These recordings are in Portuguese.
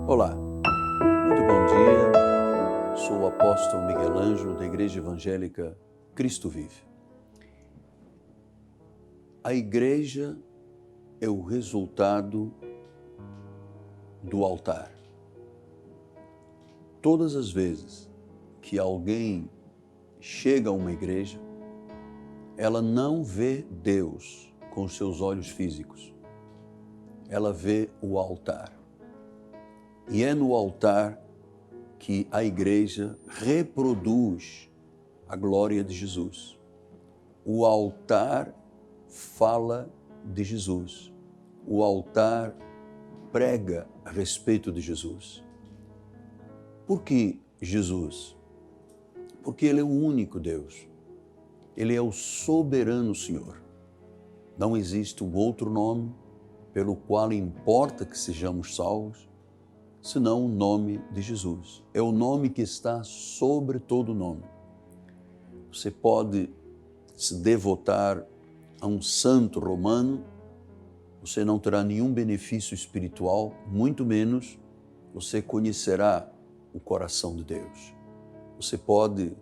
Olá, muito bom dia. Sou o apóstolo Miguel Ângelo da Igreja Evangélica Cristo Vive. A igreja é o resultado do altar. Todas as vezes que alguém chega a uma igreja, ela não vê Deus com os seus olhos físicos. Ela vê o altar. E é no altar que a igreja reproduz a glória de Jesus. O altar fala de Jesus. O altar prega a respeito de Jesus. Por que Jesus? Porque Ele é o único Deus. Ele é o soberano Senhor. Não existe um outro nome pelo qual importa que sejamos salvos, senão o nome de Jesus. É o nome que está sobre todo nome. Você pode se devotar a um santo romano, você não terá nenhum benefício espiritual, muito menos você conhecerá o coração de Deus. Você pode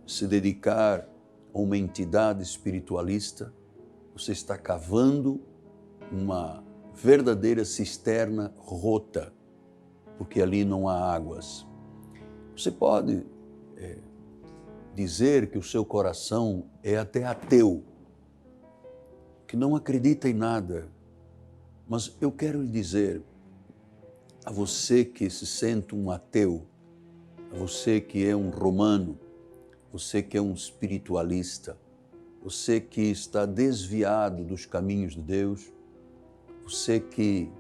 se dedicar a uma entidade espiritualista, você está cavando uma verdadeira cisterna rota, porque ali não há águas. Você pode dizer que o seu coração é até ateu, que não acredita em nada, mas eu quero lhe dizer a você que se sente um ateu, a você que é um romano, você que é um espiritualista, você que está desviado dos caminhos de Deus, você que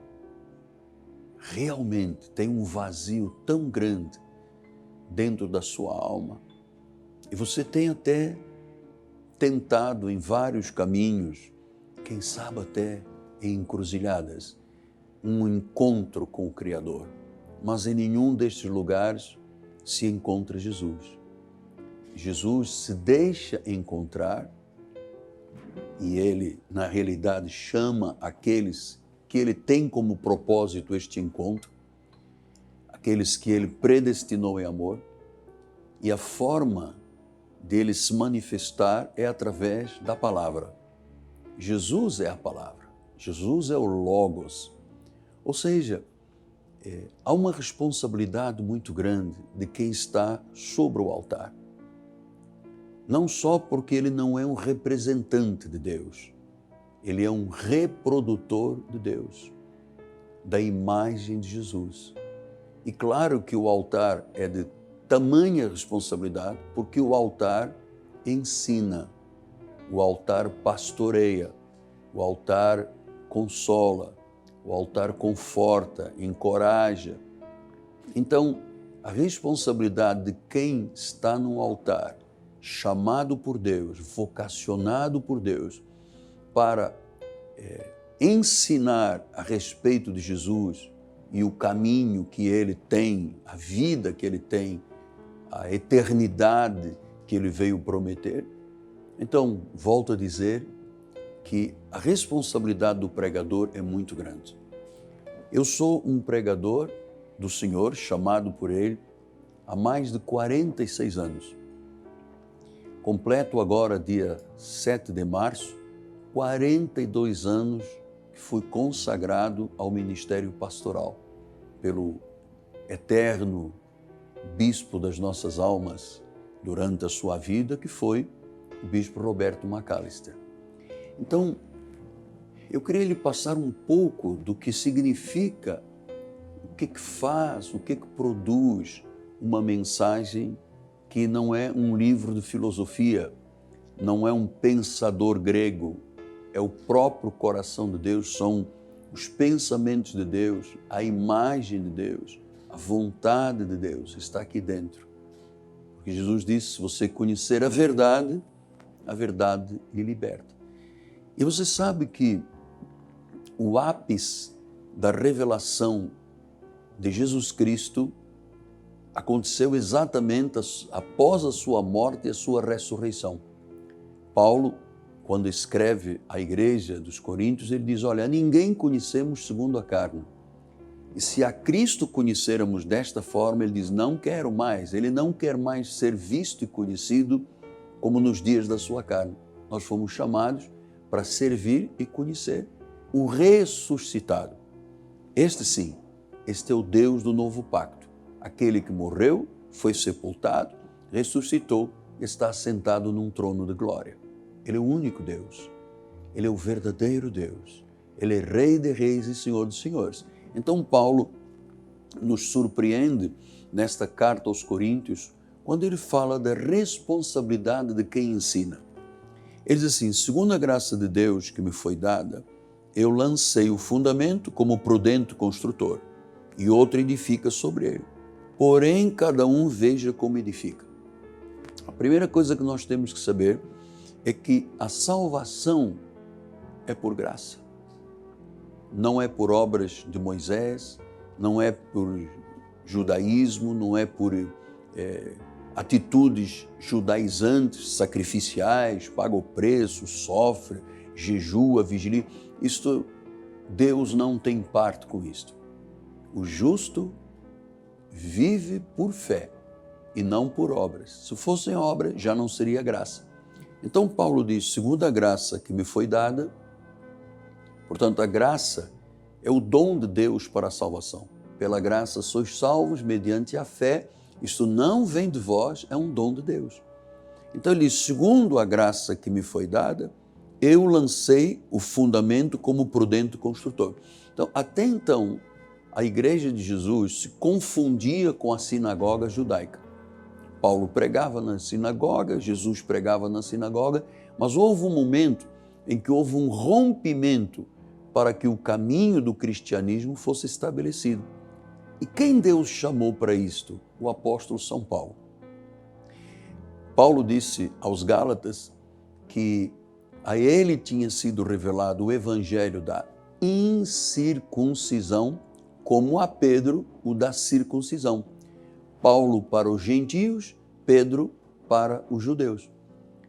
realmente tem um vazio tão grande dentro da sua alma, e você tem até tentado em vários caminhos, quem sabe até em encruzilhadas, um encontro com o Criador, mas em nenhum destes lugares se encontra Jesus. Jesus se deixa encontrar e Ele, na realidade, chama aqueles que Ele tem como propósito este encontro, aqueles que Ele predestinou em amor, e a forma dele se manifestar é através da palavra. Jesus é a palavra, Jesus é o Logos, ou seja, há uma responsabilidade muito grande de quem está sobre o altar. Não só porque ele não é um representante de Deus, ele é um reprodutor de Deus, da imagem de Jesus. E claro que o altar é de tamanha responsabilidade, porque o altar ensina, o altar pastoreia, o altar consola, o altar conforta, encoraja. Então, a responsabilidade de quem está no altar, chamado por Deus, vocacionado por Deus, para ensinar a respeito de Jesus e o caminho que Ele tem, a vida que Ele tem, a eternidade que Ele veio prometer. Então, volto a dizer que a responsabilidade do pregador é muito grande. Eu sou um pregador do Senhor, chamado por Ele, há mais de 46 anos. Completo agora, dia 7 de março, 42 anos que fui consagrado ao ministério pastoral pelo eterno bispo das nossas almas durante a sua vida, que foi o bispo Roberto Macalister. Então, eu queria lhe passar um pouco do que significa, o que faz, o que produz uma mensagem que não é um livro de filosofia, não é um pensador grego, é o próprio coração de Deus, são os pensamentos de Deus, a imagem de Deus, a vontade de Deus está aqui dentro. Porque Jesus disse, se você conhecer a verdade lhe liberta. E você sabe que o ápice da revelação de Jesus Cristo aconteceu exatamente após a sua morte e a sua ressurreição. Paulo, quando escreve à igreja dos Coríntios, ele diz, olha, a ninguém conhecemos segundo a carne, E se a Cristo conhecermos desta forma, ele diz, não quero mais. Ele não quer mais ser visto e conhecido como nos dias da sua carne. Nós fomos chamados para servir e conhecer o ressuscitado. Este sim, este é o Deus do novo pacto. Aquele que morreu, foi sepultado, ressuscitou, está sentado num trono de glória. Ele é o único Deus. Ele é o verdadeiro Deus. Ele é Rei de reis e Senhor dos senhores. Então Paulo nos surpreende nesta carta aos Coríntios, quando ele fala da responsabilidade de quem ensina. Ele diz assim, segundo a graça de Deus que me foi dada, eu lancei o fundamento como prudente construtor, e outro edifica sobre ele. Porém, cada um veja como edifica. A primeira coisa que nós temos que saber é que a salvação é por graça. Não é por obras de Moisés, não é por judaísmo, não é por atitudes judaizantes, sacrificiais, paga o preço, sofre, jejua, vigilia. Isto, Deus não tem parte com isto. O justo vive por fé e não por obras. Se fossem obras, já não seria graça. Então Paulo diz, segundo a graça que me foi dada, portanto a graça é o dom de Deus para a salvação. Pela graça sois salvos mediante a fé, isto não vem de vós, é um dom de Deus. Então ele diz, segundo a graça que me foi dada, eu lancei o fundamento como prudente construtor. Então, até então, a igreja de Jesus se confundia com a sinagoga judaica. Paulo pregava na sinagoga, Jesus pregava na sinagoga, mas houve um momento em que houve um rompimento para que o caminho do cristianismo fosse estabelecido. E quem Deus chamou para isto? O apóstolo São Paulo. Paulo disse aos Gálatas que a ele tinha sido revelado o evangelho da incircuncisão, como a Pedro o da circuncisão. Paulo para os gentios, Pedro para os judeus.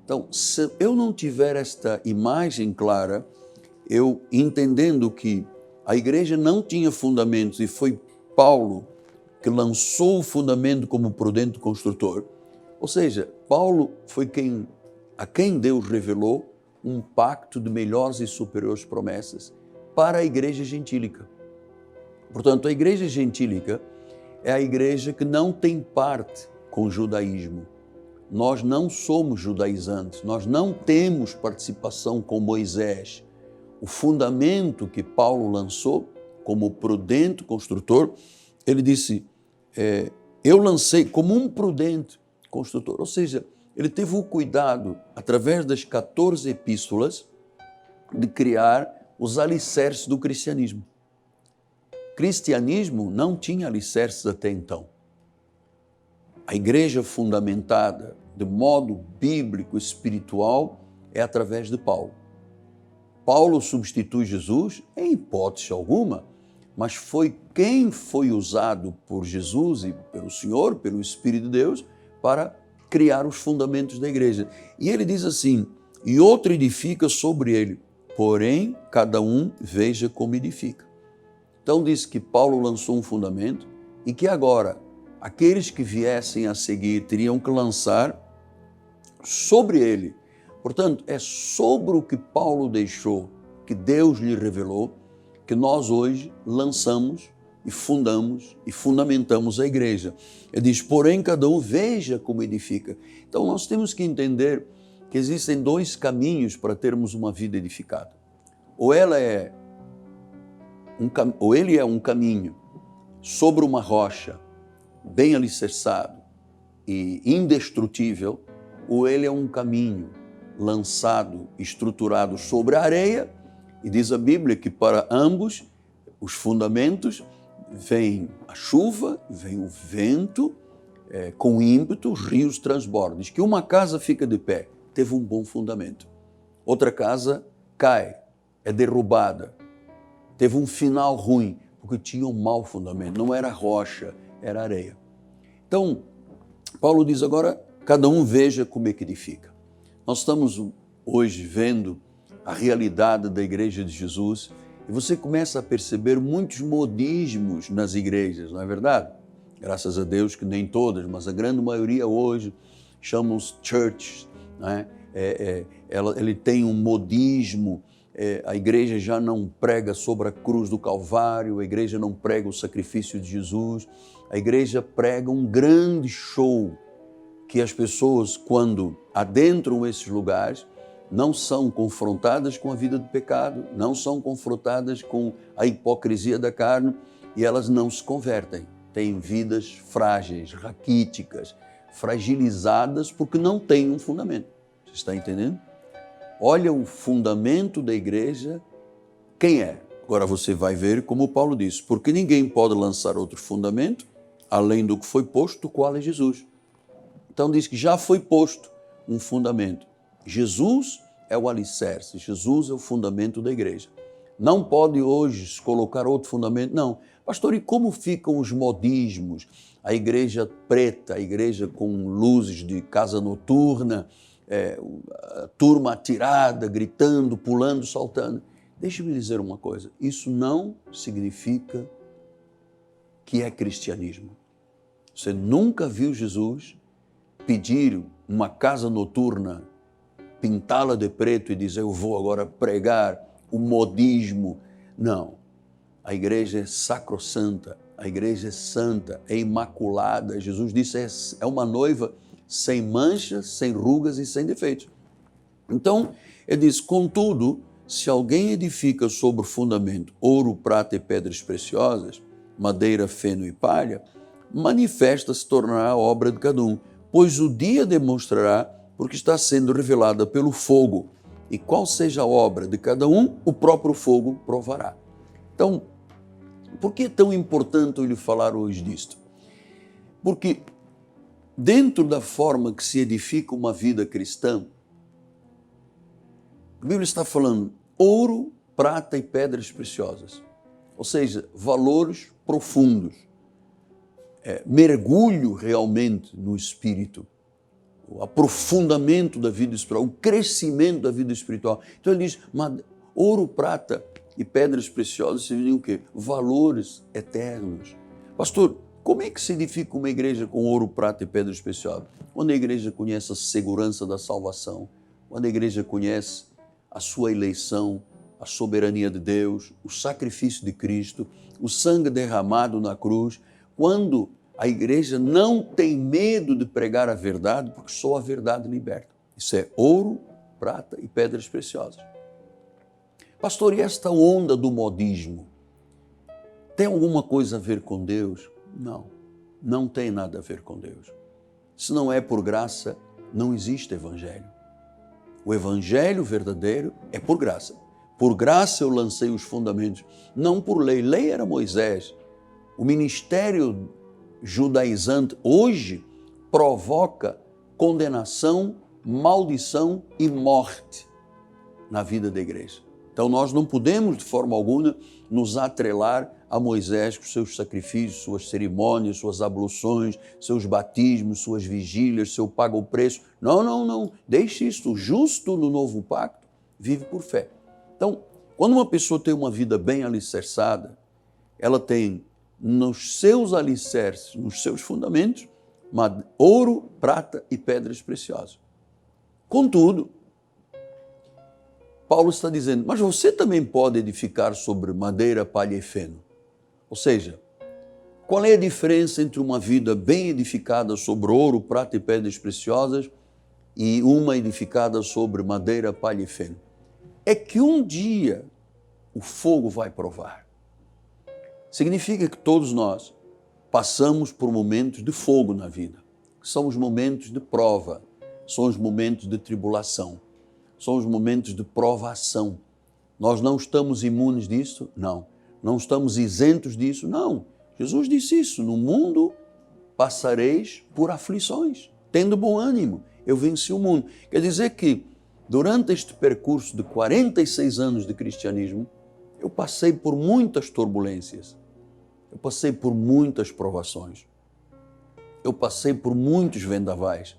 Então, se eu não tiver esta imagem clara, eu entendendo que a igreja não tinha fundamentos e foi Paulo que lançou o fundamento como prudente construtor, ou seja, Paulo foi a quem Deus revelou um pacto de melhores e superiores promessas para a igreja gentílica. Portanto, a igreja gentílica é a igreja que não tem parte com o judaísmo. Nós não somos judaizantes, nós não temos participação com Moisés. O fundamento que Paulo lançou como prudente construtor, ele disse, eu lancei como um prudente construtor, ou seja, ele teve o cuidado, através das 14 epístolas, de criar os alicerces do cristianismo. Cristianismo não tinha alicerces até então. A igreja fundamentada de modo bíblico, espiritual, é através de Paulo. Paulo substitui Jesus em hipótese alguma, mas foi quem foi usado por Jesus e pelo Senhor, pelo Espírito de Deus, para criar os fundamentos da igreja. E ele diz assim, e outro edifica sobre ele, porém cada um veja como edifica. Então diz que Paulo lançou um fundamento e que agora aqueles que viessem a seguir teriam que lançar sobre ele. Portanto, é sobre o que Paulo deixou, que Deus lhe revelou, que nós hoje lançamos e fundamos e fundamentamos a igreja. Ele diz, porém cada um veja como edifica. Então nós temos que entender que existem dois caminhos para termos uma vida edificada. Ou ele é um caminho sobre uma rocha, bem alicerçado e indestrutível, ou ele é um caminho lançado, estruturado sobre a areia, e diz a Bíblia que para ambos os fundamentos vem a chuva, vem o vento, com ímpeto, os rios transbordam. Diz que uma casa fica de pé, teve um bom fundamento. Outra casa cai, é derrubada, teve um final ruim, porque tinha um mau fundamento, não era rocha, era areia. Então, Paulo diz agora, cada um veja como é que edifica. Nós estamos hoje vendo a realidade da igreja de Jesus E você começa a perceber muitos modismos nas igrejas, não é verdade? Graças a Deus que nem todas, mas a grande maioria hoje chamam-se churches, né? Ele tem um modismo, a igreja já não prega sobre a cruz do Calvário, a igreja não prega o sacrifício de Jesus, a igreja prega um grande show que as pessoas, quando adentram esses lugares, não são confrontadas com a vida do pecado, não são confrontadas com a hipocrisia da carne e elas não se convertem. Têm vidas frágeis, raquíticas, fragilizadas porque não têm um fundamento. Você está entendendo? Olha o fundamento da igreja, quem é? Agora você vai ver como Paulo disse, porque ninguém pode lançar outro fundamento, além do que foi posto, qual é Jesus. Então diz que já foi posto um fundamento. Jesus é o alicerce, Jesus é o fundamento da igreja. Não pode hoje se colocar outro fundamento, não. Pastor, e como ficam os modismos? A igreja preta, a igreja com luzes de casa noturna, a turma atirada, gritando, pulando, saltando. Deixe-me dizer uma coisa, isso não significa que é cristianismo. Você nunca viu Jesus pedir uma casa noturna, pintá-la de preto e dizer, eu vou agora pregar o modismo. Não. A igreja é sacrossanta, a igreja é santa, é imaculada. Jesus disse, é uma noiva sem manchas, sem rugas e sem defeitos. Então, ele diz, contudo, se alguém edifica sobre o fundamento ouro, prata e pedras preciosas, madeira, feno e palha, manifesta se tornará a obra de cada um, pois o dia demonstrará, porque está sendo revelada pelo fogo, e qual seja a obra de cada um, o próprio fogo provará. Então, por que é tão importante eu lhe falar hoje disto? Porque dentro da forma que se edifica uma vida cristã, a Bíblia está falando ouro, prata e pedras preciosas, ou seja, valores profundos, mergulho realmente no Espírito, o aprofundamento da vida espiritual, o crescimento da vida espiritual. Então ele diz, ouro, prata e pedras preciosas seriam o quê? Valores eternos. Pastor, como é que se edifica uma igreja com ouro, prata e pedras preciosas? Quando a igreja conhece a segurança da salvação, quando a igreja conhece a sua eleição, a soberania de Deus, o sacrifício de Cristo, o sangue derramado na cruz, quando a igreja não tem medo de pregar a verdade, porque só a verdade liberta. Isso é ouro, prata e pedras preciosas. Pastor, e esta onda do modismo tem alguma coisa a ver com Deus? Não, não tem nada a ver com Deus. Se não é por graça, não existe evangelho. O evangelho verdadeiro é por graça. Por graça eu lancei os fundamentos, não por lei. Lei era Moisés. O ministério judaizante hoje provoca condenação, maldição e morte na vida da igreja. Então nós não podemos de forma alguma nos atrelar a Moisés com seus sacrifícios, suas cerimônias, suas abluções, seus batismos, suas vigílias, seu paga o preço. Não, não, não. Deixe isso. O justo no novo pacto vive por fé. Então, quando uma pessoa tem uma vida bem alicerçada, ela tem nos seus alicerces, nos seus fundamentos, ouro, prata e pedras preciosas. Contudo, Paulo está dizendo, mas você também pode edificar sobre madeira, palha e feno. Ou seja, qual é a diferença entre uma vida bem edificada sobre ouro, prata e pedras preciosas e uma edificada sobre madeira, palha e feno? É que um dia o fogo vai provar. Significa que todos nós passamos por momentos de fogo na vida. São os momentos de prova, são os momentos de tribulação, são os momentos de provação. Nós não estamos imunes disso? Não. Não estamos isentos disso? Não. Jesus disse isso, no mundo passareis por aflições, tendo bom ânimo, eu venci o mundo. Quer dizer que durante este percurso de 46 anos de cristianismo, eu passei por muitas turbulências, eu passei por muitas provações, eu passei por muitos vendavais,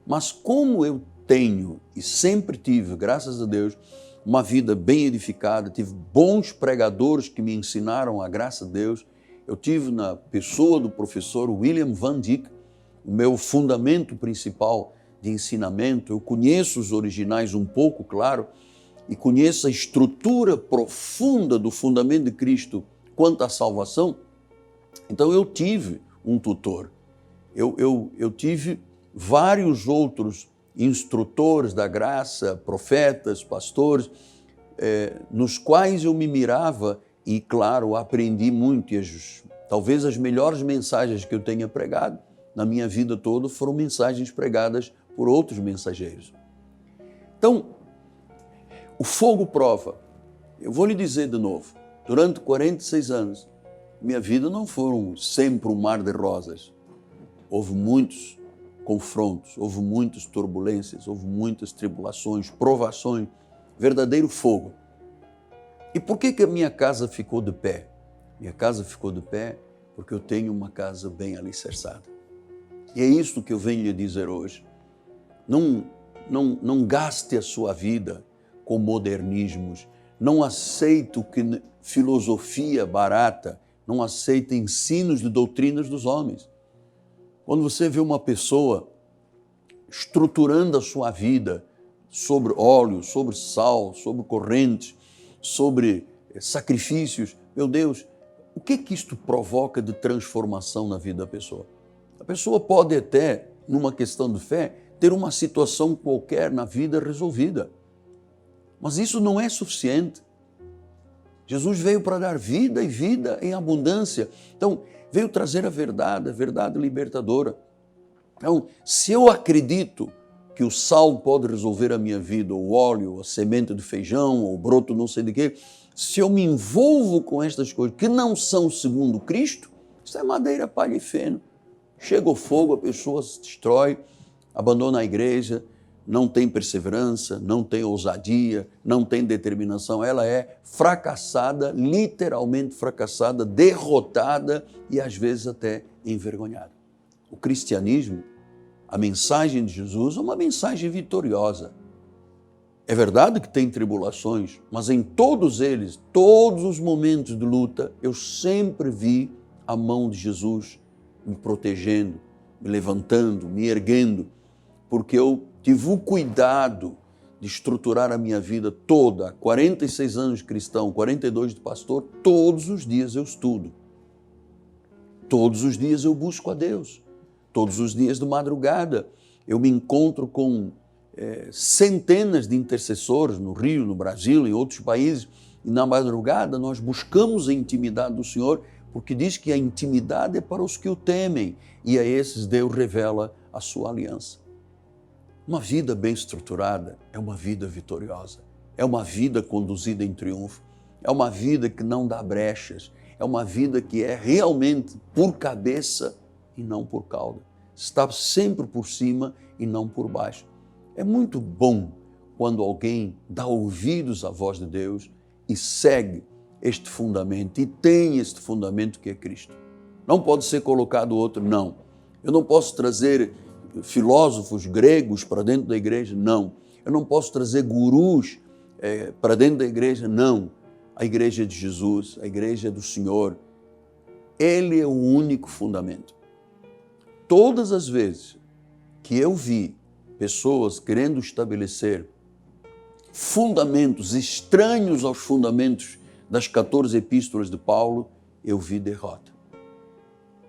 mas como eu tenho e sempre tive, graças a Deus, uma vida bem edificada, tive bons pregadores que me ensinaram a graça de Deus. Eu tive na pessoa do professor William Van Dyck o meu fundamento principal de ensinamento. Eu conheço os originais um pouco, claro, e conheço a estrutura profunda do fundamento de Cristo quanto à salvação. Então eu tive um tutor, eu tive vários outros instrutores da graça, profetas, pastores, nos quais eu me mirava e, claro, aprendi muito. E talvez as melhores mensagens que eu tenha pregado na minha vida toda foram mensagens pregadas por outros mensageiros. Então, o fogo prova. Eu vou lhe dizer de novo, durante 46 anos, minha vida não foram sempre um mar de rosas. Houve muitos confrontos, houve muitas turbulências, houve muitas tribulações, provações, verdadeiro fogo. E por que a minha casa ficou de pé? Minha casa ficou de pé porque eu tenho uma casa bem alicerçada. E é isso que eu venho lhe dizer hoje. Não gaste a sua vida com modernismos, não aceite filosofia barata, não aceite ensinos de doutrinas dos homens. Quando você vê uma pessoa estruturando a sua vida sobre óleo, sobre sal, sobre correntes, sobre sacrifícios, meu Deus, o que isto provoca de transformação na vida da pessoa? A pessoa pode até, numa questão de fé, ter uma situação qualquer na vida resolvida. Mas isso não é suficiente. Jesus veio para dar vida e vida em abundância. Então, veio trazer a verdade libertadora. Então, se eu acredito que o sal pode resolver a minha vida, o óleo, a semente de feijão, o broto não sei de quê, se eu me envolvo com estas coisas que não são segundo Cristo, isso é madeira, palha e feno. Chega o fogo, a pessoa se destrói, abandona a igreja, não tem perseverança, não tem ousadia, não tem determinação, ela é fracassada, literalmente fracassada, derrotada e às vezes até envergonhada. O cristianismo, a mensagem de Jesus é uma mensagem vitoriosa. É verdade que tem tribulações, mas em todos eles, todos os momentos de luta, eu sempre vi a mão de Jesus me protegendo, me levantando, me erguendo, porque eu tive o cuidado de estruturar a minha vida toda, 46 anos de cristão, 42 de pastor, todos os dias eu estudo. Todos os dias eu busco a Deus. Todos os dias de madrugada eu me encontro com centenas de intercessores no Rio, no Brasil, em outros países, e na madrugada nós buscamos a intimidade do Senhor, porque diz que a intimidade é para os que o temem, e a esses Deus revela a sua aliança. Uma vida bem estruturada é uma vida vitoriosa, é uma vida conduzida em triunfo, é uma vida que não dá brechas, é uma vida que é realmente por cabeça e não por cauda. Está sempre por cima e não por baixo. É muito bom quando alguém dá ouvidos à voz de Deus e segue este fundamento e tem este fundamento que é Cristo. Não pode ser colocado outro, não. Eu não posso trazer filósofos gregos para dentro da igreja, não. Eu não posso trazer gurus para dentro da igreja, não. A igreja é de Jesus, a igreja é do Senhor. Ele é o único fundamento. Todas as vezes que eu vi pessoas querendo estabelecer fundamentos estranhos aos fundamentos das 14 epístolas de Paulo, eu vi derrota.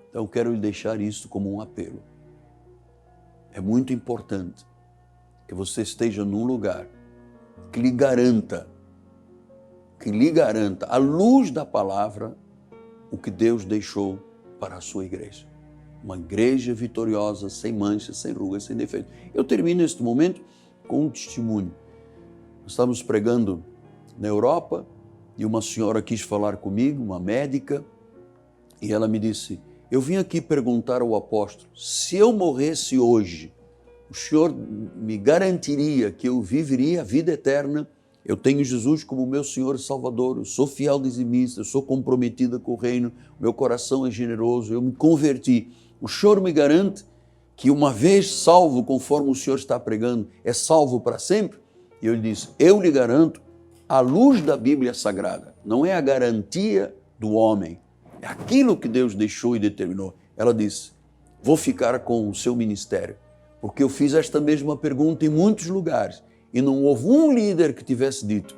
Então eu quero lhe deixar isso como um apelo. É muito importante que você esteja num lugar que lhe garanta, à luz da palavra, o que Deus deixou para a sua igreja. Uma igreja vitoriosa, sem manchas, sem rugas, sem defeitos. Eu termino este momento com um testemunho. Nós estávamos pregando na Europa e uma senhora quis falar comigo, uma médica, e ela me disse: eu vim aqui perguntar ao apóstolo, se eu morresse hoje, o senhor me garantiria que eu viveria a vida eterna? Eu tenho Jesus como meu Senhor e Salvador, eu sou fiel dizimista, eu sou comprometida com o reino, meu coração é generoso, eu me converti. O senhor me garante que uma vez salvo, conforme o senhor está pregando, é salvo para sempre? E eu lhe disse: eu lhe garanto à luz da Bíblia Sagrada. Não é a garantia do homem, é aquilo que Deus deixou e determinou. Ela disse, vou ficar com o seu ministério, porque eu fiz esta mesma pergunta em muitos lugares e não houve um líder que tivesse dito,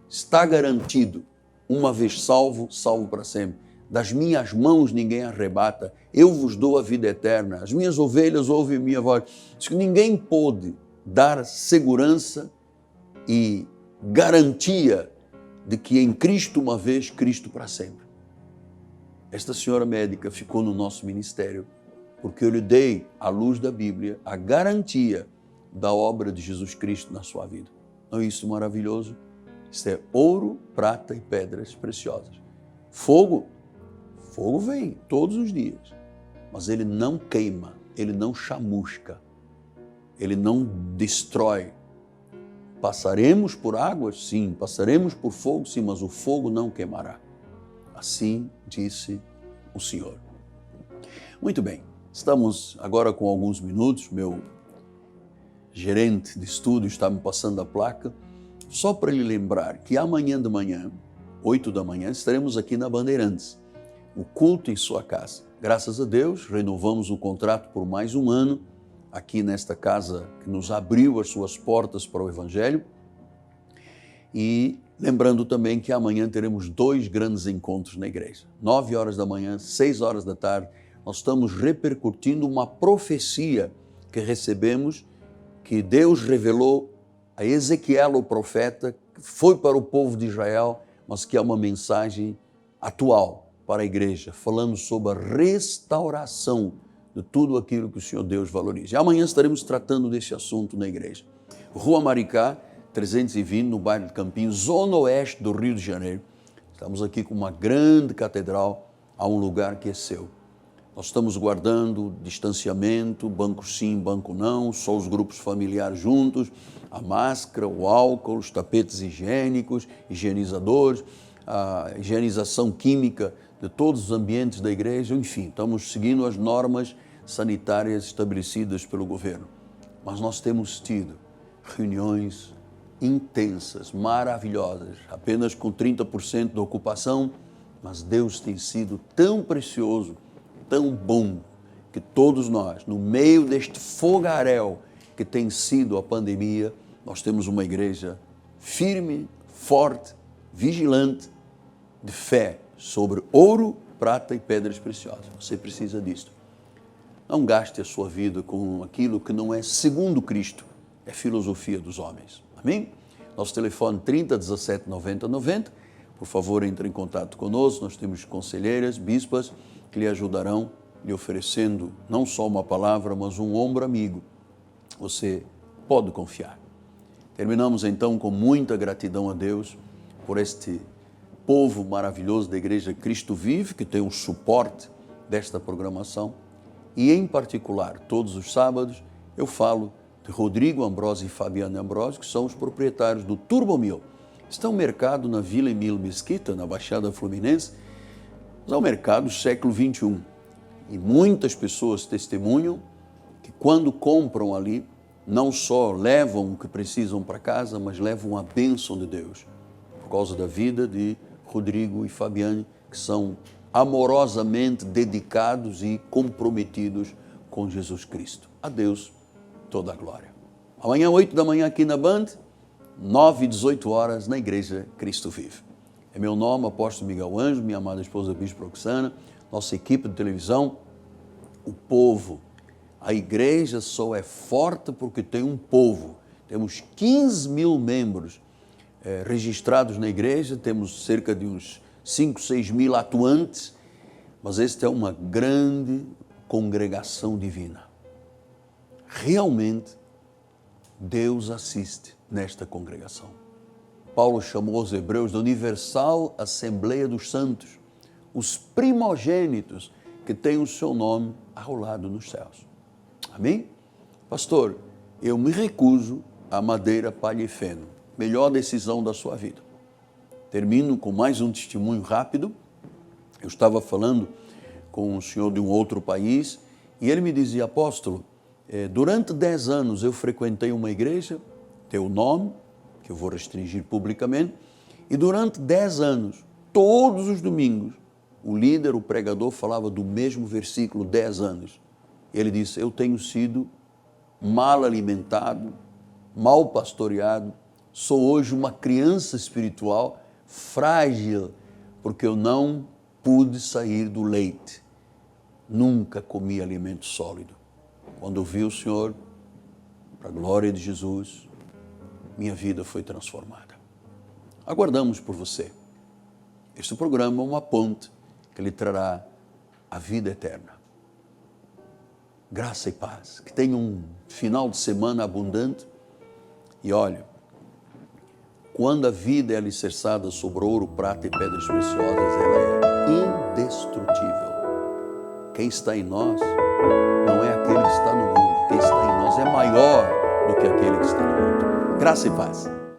está garantido, uma vez salvo, salvo para sempre. Das minhas mãos ninguém arrebata, eu vos dou a vida eterna, as minhas ovelhas ouvem minha voz. Ninguém pôde dar segurança e garantia de que em Cristo uma vez, Cristo para sempre. Esta senhora médica ficou no nosso ministério porque eu lhe dei, à luz da Bíblia, a garantia da obra de Jesus Cristo na sua vida. Não é isso maravilhoso? Isso é ouro, prata e pedras preciosas. Fogo vem todos os dias, mas ele não queima, ele não chamusca, ele não destrói. Passaremos por águas? Sim. Passaremos por fogo? Sim, mas o fogo não queimará. Assim disse o Senhor. Muito bem, estamos agora com alguns minutos, meu gerente de estúdio está me passando a placa, só para lhe lembrar que amanhã de manhã, 8 da manhã, estaremos aqui na Bandeirantes, o culto em sua casa. Graças a Deus, renovamos o contrato por mais um ano, aqui nesta casa que nos abriu as suas portas para o Evangelho. E lembrando também que amanhã teremos 2 grandes encontros na igreja. 9 horas da manhã, 6 horas da tarde, nós estamos repercutindo uma profecia que recebemos, que Deus revelou a Ezequiel, o profeta, que foi para o povo de Israel, mas que é uma mensagem atual para a igreja, falando sobre a restauração de tudo aquilo que o Senhor Deus valoriza. E amanhã estaremos tratando desse assunto na igreja. Rua Maricá, 320, no bairro de Campinho, zona oeste do Rio de Janeiro. Estamos aqui com uma grande catedral, a um lugar que é seu. Nós estamos guardando distanciamento, banco sim, banco não, só os grupos familiares juntos, a máscara, o álcool, os tapetes higiênicos, higienizadores, a higienização química de todos os ambientes da igreja, enfim, estamos seguindo as normas sanitárias estabelecidas pelo governo. Mas nós temos tido reuniões intensas, maravilhosas, apenas com 30% de ocupação, mas Deus tem sido tão precioso, tão bom, que todos nós, no meio deste fogaréu que tem sido a pandemia, nós temos uma igreja firme, forte, vigilante, de fé, sobre ouro, prata e pedras preciosas. Você precisa disso. Não gaste a sua vida com aquilo que não é segundo Cristo, é filosofia dos homens. Amém? Nosso telefone 30 17 90 90. Por favor, entre em contato conosco. Nós temos conselheiras, bispas, que lhe ajudarão, lhe oferecendo não só uma palavra, mas um ombro amigo. Você pode confiar. Terminamos então com muita gratidão a Deus por este povo maravilhoso da Igreja Cristo Vive, que tem o suporte desta programação. E, em particular, todos os sábados, eu falo de Rodrigo Ambrosio e Fabiana Ambrosio, que são os proprietários do Turbomil. Está um mercado na Vila Emílio Mesquita, na Baixada Fluminense, mas é um mercado do século XXI. E muitas pessoas testemunham que quando compram ali, não só levam o que precisam para casa, mas levam a bênção de Deus, por causa da vida de Rodrigo e Fabiane, que são amorosamente dedicados e comprometidos com Jesus Cristo. A Deus toda a glória. Amanhã, 8 da manhã, aqui na Band, 9 e 18 horas, na Igreja Cristo Vive. É meu nome, apóstolo Miguel Anjo, minha amada esposa Bispo Roxana, nossa equipe de televisão, o povo. A igreja só é forte porque tem um povo. Temos 15 mil membros registrados na igreja, temos cerca de uns 5, 6 mil atuantes, mas esta é uma grande congregação divina. Realmente, Deus assiste nesta congregação. Paulo chamou os hebreus da Universal Assembleia dos Santos, os primogênitos que têm o seu nome arrolado nos céus. Amém? Pastor, eu me recuso a madeira, palha e feno. Melhor decisão da sua vida. Termino com mais um testemunho rápido. Eu estava falando com um senhor de um outro país e ele me dizia, apóstolo, durante 10 anos eu frequentei uma igreja, teu nome, que eu vou restringir publicamente, E durante 10 anos, todos os domingos, o líder, o pregador, falava do mesmo versículo 10 anos. Ele disse, eu tenho sido mal alimentado, mal pastoreado, sou hoje uma criança espiritual frágil, porque eu não pude sair do leite. Nunca comi alimento sólido. Quando eu vi o Senhor, para a glória de Jesus, minha vida foi transformada. Aguardamos por você. Este programa é uma ponte que lhe trará a vida eterna. Graça e paz. Que tenha um final de semana abundante. E olha, quando a vida é alicerçada sobre ouro, prata e pedras preciosas, ela é indestrutível. Quem está em nós não é aquele que está no mundo. Quem está em nós é maior do que aquele que está no mundo. Graça e paz.